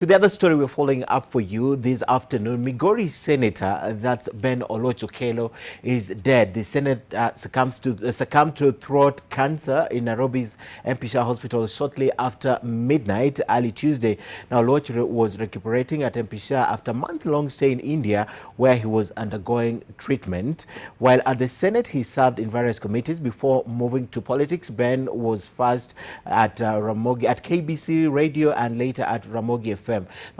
To the other story we're following up for you this afternoon, Migori Senator, that's Ben Oluoch Okello, is dead. The Senate succumbed to throat cancer in Nairobi's MP Shah hospital shortly after midnight early Tuesday. Now, Oluoch was recuperating at MP Shah after a month-long stay in India, where he was undergoing treatment. While at the Senate, he served in various committees before moving to politics. Ben was first at Ramogi, at KBC Radio, and later at Ramogi FM.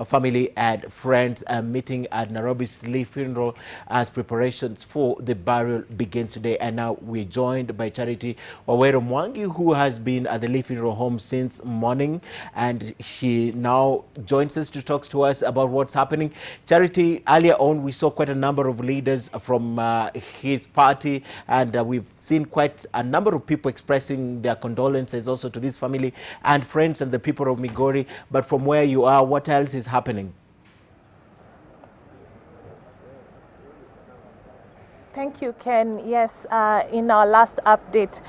Family and friends are meeting at Nairobi's Lee funeral as preparations for the burial begins today. And now we're joined by Charity Mwangi, who has been at the Lee funeral home since morning, and she now joins us to talk to us about what's happening. Charity, earlier on we saw quite a number of leaders from his party, and we've seen quite a number of people expressing their condolences also to this family and friends and the people of Migori. But from where you are, what else is happening? Thank you, Ken. Yes, in our last update,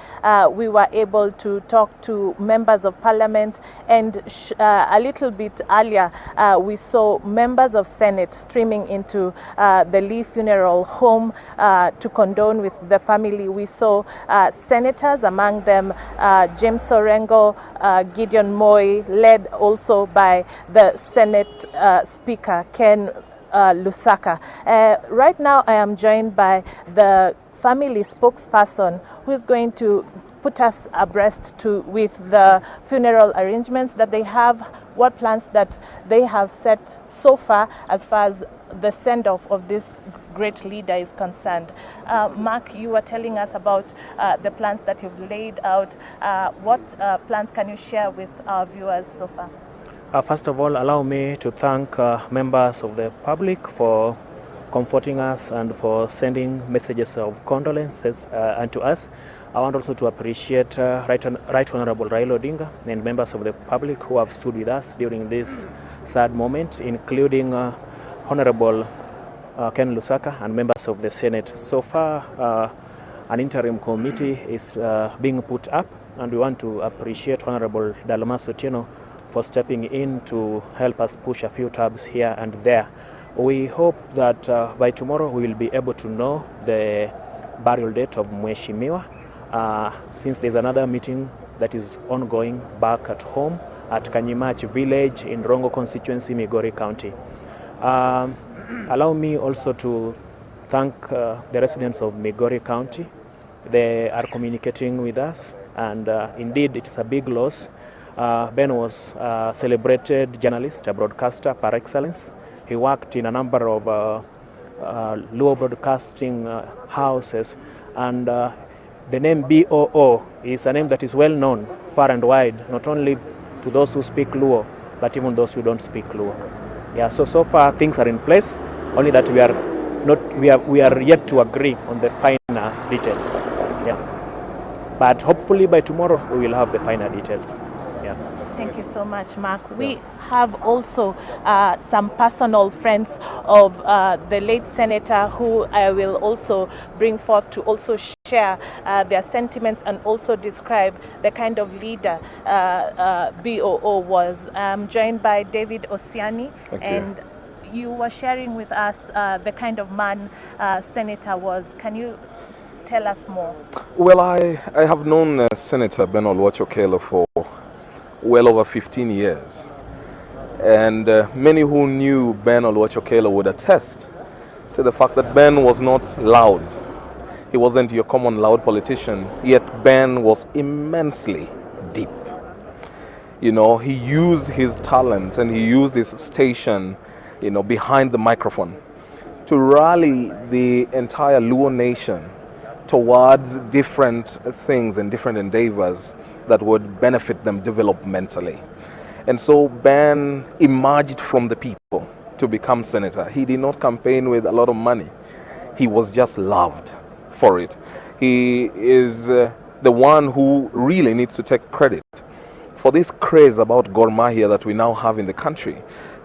we were able to talk to members of parliament, and a little bit earlier, we saw members of Senate streaming into the Lee funeral home to condone with the family. We saw senators, among them James Orengo, Gideon Moi, led also by the Senate Speaker, Ken Lusaka. Right now I am joined by the family spokesperson who is going to put us abreast with the funeral arrangements that they have, what plans that they have set so far as the send-off of this great leader is concerned. Mark, you were telling us about the plans that you've laid out. What plans can you share with our viewers so far? First of all, allow me to thank members of the public for comforting us and for sending messages of condolences unto us. I want also to appreciate Right Honorable Raila Odinga and members of the public who have stood with us during this sad moment, including Honorable Ken Lusaka and members of the Senate. So far, an interim committee is being put up, and we want to appreciate Honorable Dalmas Otieno for stepping in to help us push a few tabs here and there. We hope that by tomorrow we will be able to know the burial date of Mheshimiwa, since there's another meeting that is ongoing back at home at Kanyimach village in Rongo constituency, Migori County. Allow me also to thank the residents of Migori County. They are communicating with us, and indeed it is a big loss. Ben was a celebrated journalist, a broadcaster par excellence. He worked in a number of Luo broadcasting houses, and the name BOO is a name that is well known far and wide, not only to those who speak Luo, but even those who don't speak Luo. Yeah, so far things are in place, only that we are yet to agree on the finer details. Yeah. But hopefully by tomorrow we will have the finer details. Yeah. Thank you so much, Mark. We have also some personal friends of the late senator who I will also bring forth to also share their sentiments and also describe the kind of leader BOO was. I'm joined by David Osiani, and you were sharing with us the kind of man Senator was. Can you tell us more? Well, I have known Senator Ben Oluoch Okello for well over 15 years. And many who knew Ben Oluoch Okello would attest to the fact that Ben was not loud. He wasn't your common loud politician, yet Ben was immensely deep. You know, he used his talent and he used his station, you know, behind the microphone to rally the entire Luo nation towards different things and different endeavors that would benefit them developmentally. And so Ben emerged from the people to become senator. He did not campaign with a lot of money. He was just loved for it. He is the one who really needs to take credit for this craze about Gor Mahia that we now have in the country,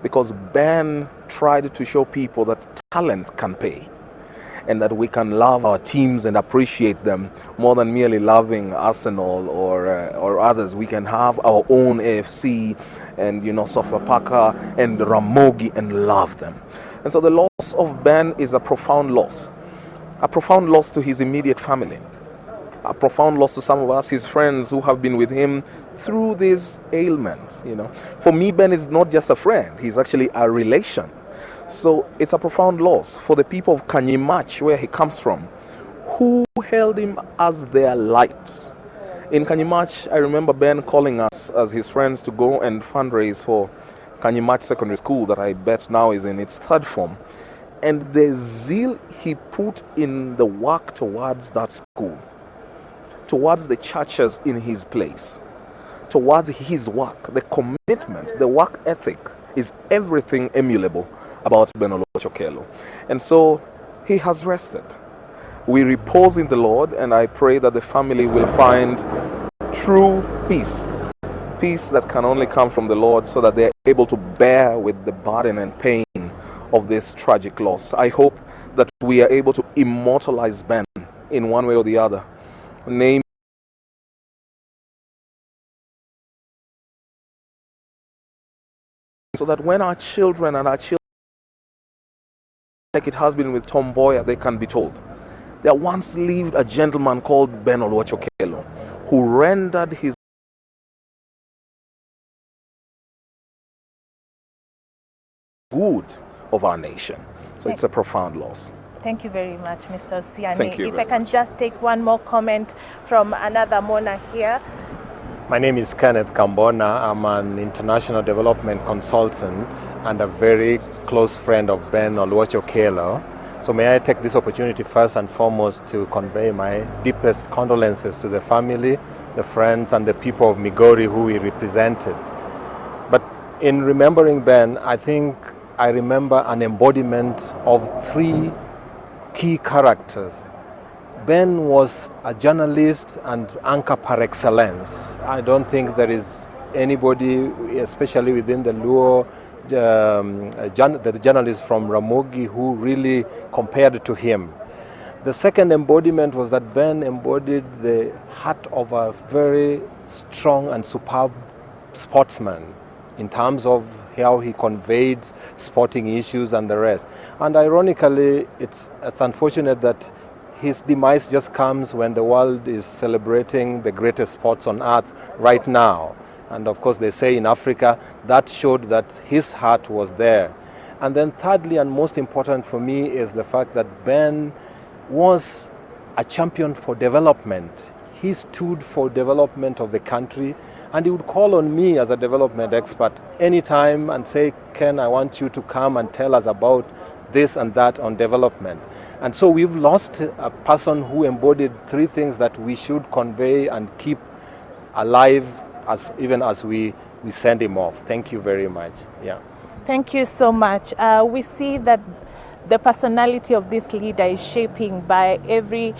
because Ben tried to show people that talent can pay. and that we can love our teams and appreciate them more than merely loving Arsenal or others. We can have our own AFC and, you know, Sofapaka and Ramogi and love them. And so the loss of Ben is a profound loss to his immediate family, a profound loss to some of us, his friends who have been with him through these ailments. You know, for me, Ben is not just a friend; he's actually a relation. So it's a profound loss for the people of Kanyimach, where he comes from, who held him as their light. In Kanyimach, I remember Ben calling us as his friends to go and fundraise for Kanyimach Secondary School, that I bet now is in its third form. And the zeal he put in the work towards that school, towards the churches in his place, towards his work, the commitment, the work ethic is everything emulable about Ben Oluoch Okello. And so he has rested. We repose in the Lord, and I pray that the family will find true peace that can only come from the Lord, so that they're able to bear with the burden and pain of this tragic loss. I hope that we are able to immortalize Ben in one way or the other. Name so that when our children, like it has been with Tom Boyer, they can be told, there once lived a gentleman called Ben Oluoch Okello, who rendered his good of our nation. So it's a profound loss. Thank you very much, Mr. Siani. Thank you. If I can just take one more comment from another mourner here. My name is Kenneth Kambona. I'm an international development consultant and a very close friend of Ben Oluoch Okello. So may I take this opportunity first and foremost to convey my deepest condolences to the family, the friends, and the people of Migori who he represented. But in remembering Ben, I think I remember an embodiment of three key characters. Ben was a journalist and anchor par excellence. I don't think there is anybody, especially within the Luo, the journalists from Ramogi, who really compared to him. The second embodiment was that Ben embodied the heart of a very strong and superb sportsman in terms of how he conveyed sporting issues and the rest. And ironically, it's unfortunate that his demise just comes when the world is celebrating the greatest sports on earth right now. And of course, they say in Africa, that showed that his heart was there. And then thirdly, and most important for me, is the fact that Ben was a champion for development. He stood for development of the country, and he would call on me as a development expert anytime and say, Ken, I want you to come and tell us about this and that on development. And so we've lost a person who embodied three things that we should convey and keep alive even as we send him off. Thank you very much. Yeah. Thank you so much. We see that the personality of this leader is shaping by every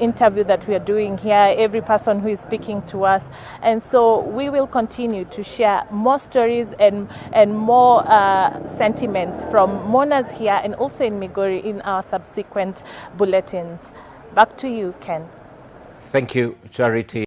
interview that we are doing here, every person who is speaking to us. And so we will continue to share more stories and more sentiments from mourners here and also in Migori in our subsequent bulletins. Back to you, Ken. Thank you, Charity.